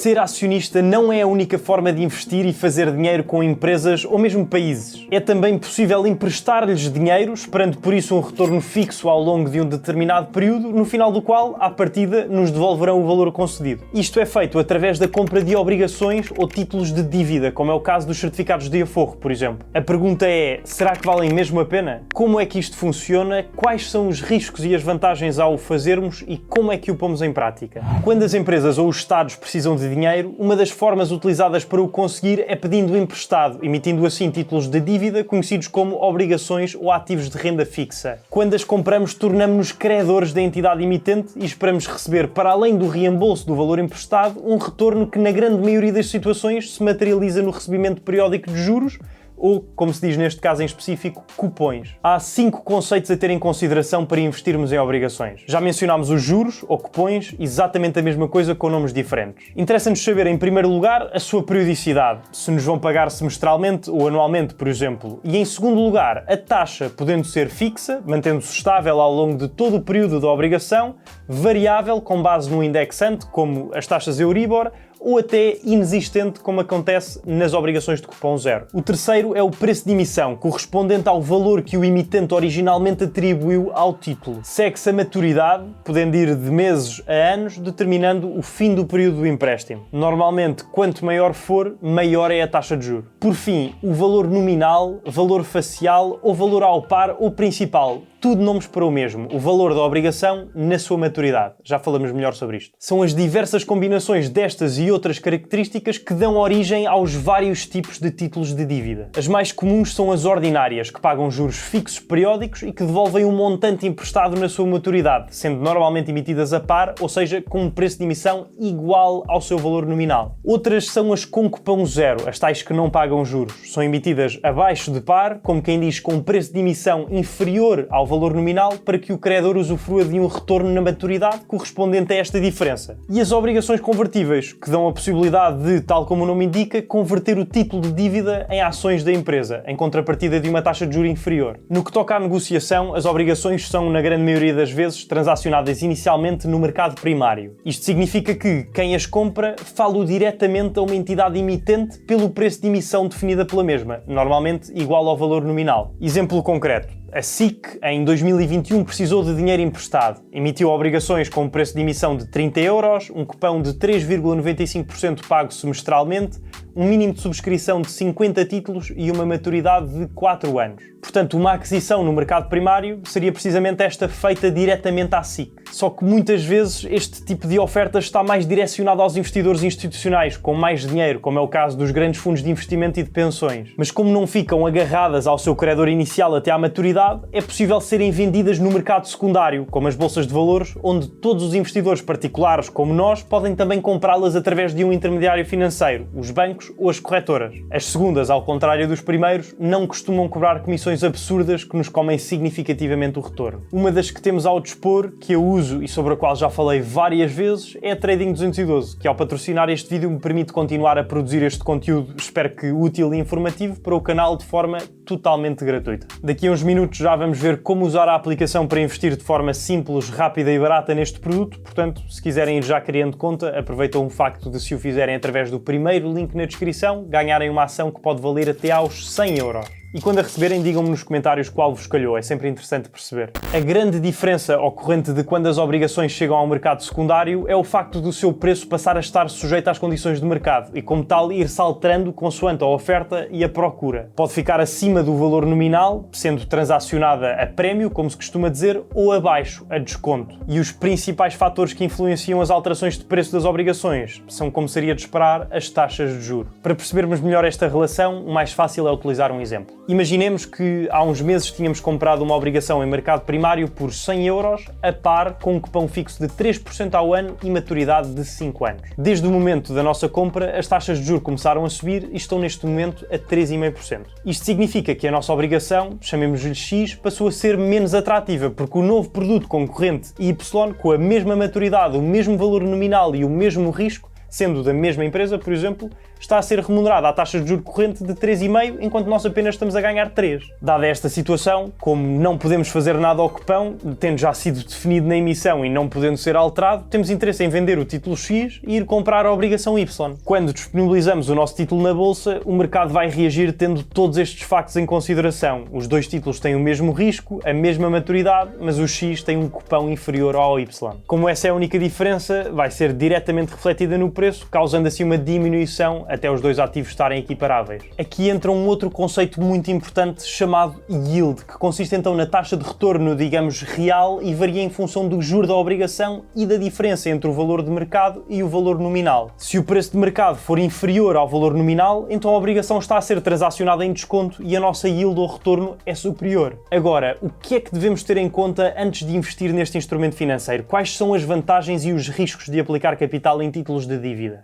ser acionista não é a única forma de investir e fazer dinheiro com empresas ou mesmo países. É também possível emprestar-lhes dinheiro, esperando por isso um retorno fixo ao longo de um determinado período, no final do qual, à partida, nos devolverão o valor concedido. Isto é feito através da compra de obrigações ou títulos de dívida, como é o caso dos certificados de aforro, por exemplo. A pergunta é, será que valem mesmo a pena? Como é que isto funciona? Quais são os riscos e as vantagens ao o fazermos e como é que o pomos em prática? Quando as empresas ou os Estados precisam de dinheiro, uma das formas utilizadas para o conseguir é pedindo emprestado, emitindo assim títulos de dívida conhecidos como obrigações ou ativos de renda fixa. Quando as compramos, tornamos-nos credores da entidade emitente e esperamos receber, para além do reembolso do valor emprestado, um retorno que na grande maioria das situações se materializa no recebimento periódico de juros ou, como se diz neste caso em específico, cupões. Há 5 conceitos a ter em consideração para investirmos em obrigações. Já mencionámos os juros ou cupões, exatamente a mesma coisa com nomes diferentes. Interessa-nos saber, em primeiro lugar, a sua periodicidade, se nos vão pagar semestralmente ou anualmente, por exemplo. E em segundo lugar, a taxa, podendo ser fixa, mantendo-se estável ao longo de todo o período da obrigação, variável com base no indexante, como as taxas Euribor, ou até inexistente, como acontece nas obrigações de cupom zero. O terceiro é o preço de emissão, correspondente ao valor que o emitente originalmente atribuiu ao título. Segue-se a maturidade, podendo ir de meses a anos, determinando o fim do período do empréstimo. Normalmente, quanto maior for, maior é a taxa de juros. Por fim, o valor nominal, valor facial ou valor ao par ou principal. Tudo nomes para o mesmo, o valor da obrigação na sua maturidade. Já falamos melhor sobre isto. São as diversas combinações destas e outras características que dão origem aos vários tipos de títulos de dívida. As mais comuns são as ordinárias, que pagam juros fixos periódicos e que devolvem um montante emprestado na sua maturidade, sendo normalmente emitidas a par, ou seja, com um preço de emissão igual ao seu valor nominal. Outras são as com cupom zero, as tais que não pagam juros. São emitidas abaixo de par, como quem diz, com um preço de emissão inferior ao valor nominal, para que o credor usufrua de um retorno na maturidade correspondente a esta diferença. E as obrigações convertíveis, que dão a possibilidade de, tal como o nome indica, converter o título de dívida em ações da empresa, em contrapartida de uma taxa de juros inferior. No que toca à negociação, as obrigações são, na grande maioria das vezes, transacionadas inicialmente no mercado primário. Isto significa que quem as compra fala diretamente a uma entidade emitente pelo preço de emissão definida pela mesma, normalmente igual ao valor nominal. Exemplo concreto. A SIC, em 2021, precisou de dinheiro emprestado. Emitiu obrigações com um preço de emissão de 30 euros, um cupão de 3,95% pago semestralmente, um mínimo de subscrição de 50 títulos e uma maturidade de 4 anos. Portanto, uma aquisição no mercado primário seria precisamente esta, feita diretamente à SIC. Só que muitas vezes este tipo de oferta está mais direcionado aos investidores institucionais com mais dinheiro, como é o caso dos grandes fundos de investimento e de pensões. Mas como não ficam agarradas ao seu credor inicial até à maturidade, é possível serem vendidas no mercado secundário, como as bolsas de valores, onde todos os investidores particulares, como nós, podem também comprá-las através de um intermediário financeiro, os bancos ou as corretoras. As segundas, ao contrário dos primeiros, não costumam cobrar comissões absurdas que nos comem significativamente o retorno. Uma das que temos ao dispor, que eu uso e sobre a qual já falei várias vezes, é a Trading 212, que ao patrocinar este vídeo me permite continuar a produzir este conteúdo, espero que útil e informativo, para o canal de forma totalmente gratuita. Daqui a uns minutos já vamos ver como usar a aplicação para investir de forma simples, rápida e barata neste produto, portanto, se quiserem ir já criando conta, aproveitam o facto de, se o fizerem através do primeiro link na descrição, ganharem uma ação que pode valer até aos 100 euros. E quando a receberem, digam-me nos comentários qual vos calhou, é sempre interessante perceber. A grande diferença ocorrente de quando as obrigações chegam ao mercado secundário é o facto do seu preço passar a estar sujeito às condições de mercado e, como tal, ir saltando consoante a oferta e a procura. Pode ficar acima do valor nominal, sendo transacionada a prémio, como se costuma dizer, ou abaixo, a desconto. E os principais fatores que influenciam as alterações de preço das obrigações são, como seria de esperar, as taxas de juros. Para percebermos melhor esta relação, o mais fácil é utilizar um exemplo. Imaginemos que há uns meses tínhamos comprado uma obrigação em mercado primário por 100 euros, a par, com um cupom fixo de 3% ao ano e maturidade de 5 anos. Desde o momento da nossa compra, as taxas de juros começaram a subir e estão neste momento a 3,5%. Isto significa que a nossa obrigação, chamemos-lhe X, passou a ser menos atrativa, porque o novo produto concorrente Y, com a mesma maturidade, o mesmo valor nominal e o mesmo risco, sendo da mesma empresa, por exemplo, está a ser remunerada à taxa de juros corrente de 3,5%, enquanto nós apenas estamos a ganhar 3%. Dada esta situação, como não podemos fazer nada ao cupão, tendo já sido definido na emissão e não podendo ser alterado, temos interesse em vender o título X e ir comprar a obrigação Y. Quando disponibilizamos o nosso título na bolsa, o mercado vai reagir tendo todos estes factos em consideração. Os dois títulos têm o mesmo risco, a mesma maturidade, mas o X tem um cupão inferior ao Y. Como essa é a única diferença, vai ser diretamente refletida no preço, causando assim uma diminuição até os dois ativos estarem equiparáveis. Aqui entra um outro conceito muito importante chamado yield, que consiste então na taxa de retorno, digamos, real e varia em função do juro da obrigação e da diferença entre o valor de mercado e o valor nominal. Se o preço de mercado for inferior ao valor nominal, então a obrigação está a ser transacionada em desconto e a nossa yield ou retorno é superior. Agora, o que é que devemos ter em conta antes de investir neste instrumento financeiro? Quais são as vantagens e os riscos de aplicar capital em títulos de dívida?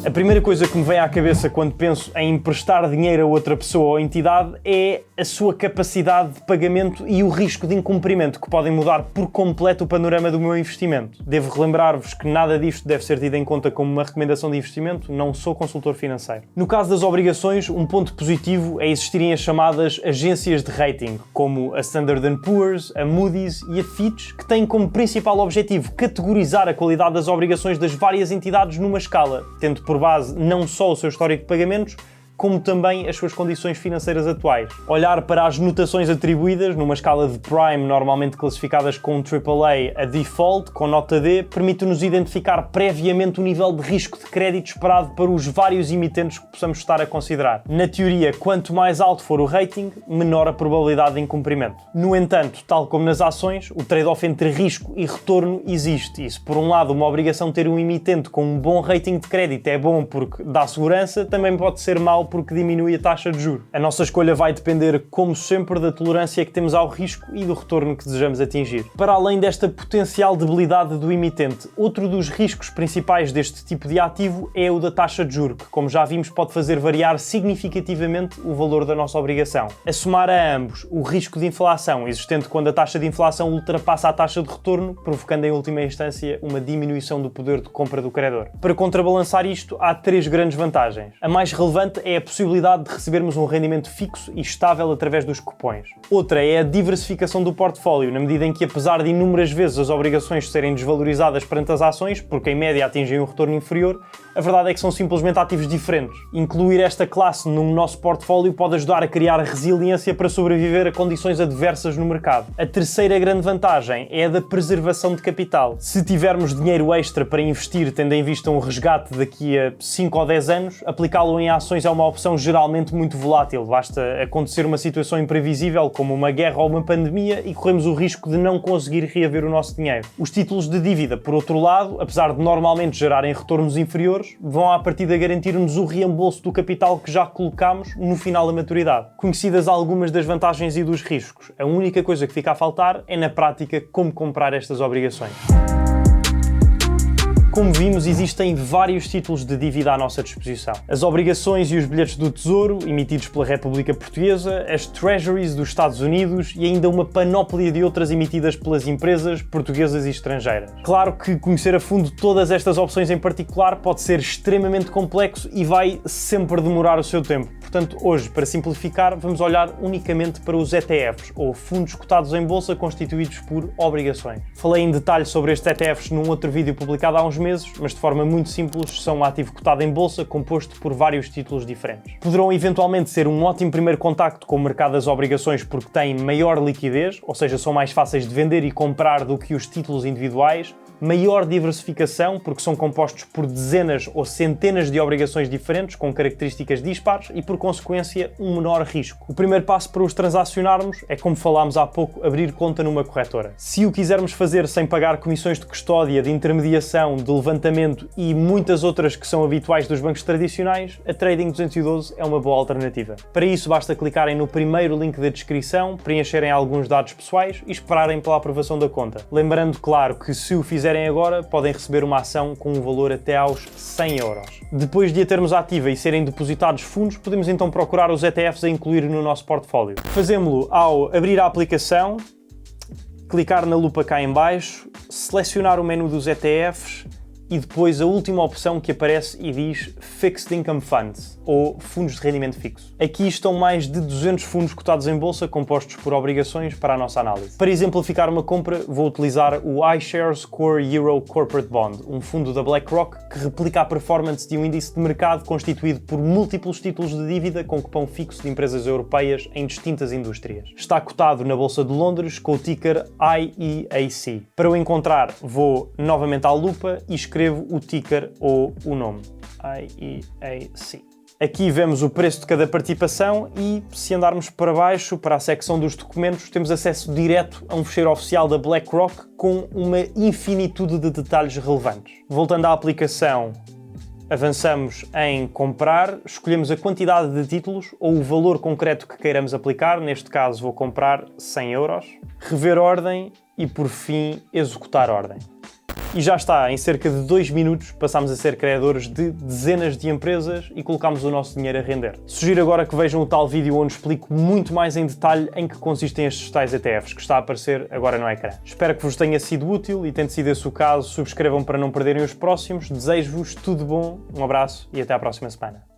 A primeira coisa que me vem à cabeça quando penso em emprestar dinheiro a outra pessoa ou entidade é a sua capacidade de pagamento e o risco de incumprimento, que podem mudar por completo o panorama do meu investimento. Devo relembrar-vos que nada disto deve ser tido em conta como uma recomendação de investimento, não sou consultor financeiro. No caso das obrigações, um ponto positivo é existirem as chamadas agências de rating, como a Standard & Poor's, a Moody's e a Fitch, que têm como principal objetivo categorizar a qualidade das obrigações das várias entidades numa escala, tendo por base não só o seu histórico de pagamentos, como também as suas condições financeiras atuais. Olhar para as notações atribuídas, numa escala de Prime, normalmente classificadas com AAA, a Default, com nota D, permite-nos identificar previamente o nível de risco de crédito esperado para os vários emitentes que possamos estar a considerar. Na teoria, quanto mais alto for o rating, menor a probabilidade de incumprimento. No entanto, tal como nas ações, o trade-off entre risco e retorno existe. E se por um lado uma obrigação ter um emitente com um bom rating de crédito é bom porque dá segurança, também pode ser mau porque diminui a taxa de juros. A nossa escolha vai depender, como sempre, da tolerância que temos ao risco e do retorno que desejamos atingir. Para além desta potencial debilidade do emitente, outro dos riscos principais deste tipo de ativo é o da taxa de juros, que, como já vimos, pode fazer variar significativamente o valor da nossa obrigação. A somar a ambos o risco de inflação existente quando a taxa de inflação ultrapassa a taxa de retorno, provocando em última instância uma diminuição do poder de compra do credor. Para contrabalançar isto, há três grandes vantagens. A mais relevante é a possibilidade de recebermos um rendimento fixo e estável através dos cupões. Outra é a diversificação do portfólio, na medida em que, apesar de inúmeras vezes as obrigações serem desvalorizadas perante as ações, porque em média atingem um retorno inferior, a verdade é que são simplesmente ativos diferentes. Incluir esta classe no nosso portfólio pode ajudar a criar resiliência para sobreviver a condições adversas no mercado. A terceira grande vantagem é a da preservação de capital. Se tivermos dinheiro extra para investir, tendo em vista um resgate daqui a 5 ou 10 anos, aplicá-lo em ações é uma opção geralmente muito volátil. Basta acontecer uma situação imprevisível, como uma guerra ou uma pandemia, e corremos o risco de não conseguir reaver o nosso dinheiro. Os títulos de dívida, por outro lado, apesar de normalmente gerarem retornos inferiores, vão à partida garantir-nos o reembolso do capital que já colocamos no final da maturidade. Conhecidas algumas das vantagens e dos riscos, a única coisa que fica a faltar é, na prática, como comprar estas obrigações. Como vimos, existem vários títulos de dívida à nossa disposição. As obrigações e os bilhetes do Tesouro, emitidos pela República Portuguesa, as Treasuries dos Estados Unidos e ainda uma panóplia de outras emitidas pelas empresas portuguesas e estrangeiras. Claro que conhecer a fundo todas estas opções em particular pode ser extremamente complexo e vai sempre demorar o seu tempo. Portanto, hoje, para simplificar, vamos olhar unicamente para os ETFs, ou fundos cotados em bolsa constituídos por obrigações. Falei em detalhe sobre estes ETFs num outro vídeo publicado há uns meses, mas de forma muito simples são um ativo cotado em bolsa composto por vários títulos diferentes. Poderão eventualmente ser um ótimo primeiro contacto com o mercado das obrigações porque têm maior liquidez, ou seja, são mais fáceis de vender e comprar do que os títulos individuais, maior diversificação, porque são compostos por dezenas ou centenas de obrigações diferentes com características dispares e, por consequência, um menor risco. O primeiro passo para os transacionarmos é, como falámos há pouco, abrir conta numa corretora. Se o quisermos fazer sem pagar comissões de custódia, de intermediação, de levantamento e muitas outras que são habituais dos bancos tradicionais, a Trading 212 é uma boa alternativa. Para isso, basta clicarem no primeiro link da descrição, preencherem alguns dados pessoais e esperarem pela aprovação da conta. Lembrando, claro, que se o fizerem agora, podem receber uma ação com um valor até aos 100 euros. Depois de a termos ativa e serem depositados fundos, podemos então procurar os ETFs a incluir no nosso portfólio. Fazemos-lo ao abrir a aplicação, clicar na lupa cá em baixo, selecionar o menu dos ETFs e depois a última opção que aparece e diz Fixed Income Funds, ou fundos de rendimento fixo. Aqui estão mais de 200 fundos cotados em bolsa compostos por obrigações para a nossa análise. Para exemplificar uma compra, vou utilizar o iShares Core Euro Corporate Bond, um fundo da BlackRock que replica a performance de um índice de mercado constituído por múltiplos títulos de dívida com cupom fixo de empresas europeias em distintas indústrias. Está cotado na Bolsa de Londres com o ticker IEAC. Para o encontrar, vou novamente à lupa e escrevo o ticker ou o nome. IEAC. Aqui vemos o preço de cada participação e, se andarmos para baixo, para a secção dos documentos, temos acesso direto a um fecheiro oficial da BlackRock com uma infinitude de detalhes relevantes. Voltando à aplicação, avançamos em comprar, escolhemos a quantidade de títulos ou o valor concreto que queiramos aplicar, neste caso vou comprar 100 euros, rever ordem e, por fim, executar ordem. E já está, em cerca de 2 minutos passámos a ser credores de dezenas de empresas e colocámos o nosso dinheiro a render. Sugiro agora que vejam o tal vídeo onde explico muito mais em detalhe em que consistem estes tais ETFs, que está a aparecer agora no ecrã. Espero que vos tenha sido útil e, tendo sido esse o caso, subscrevam para não perderem os próximos. Desejo-vos tudo bom, um abraço e até à próxima semana.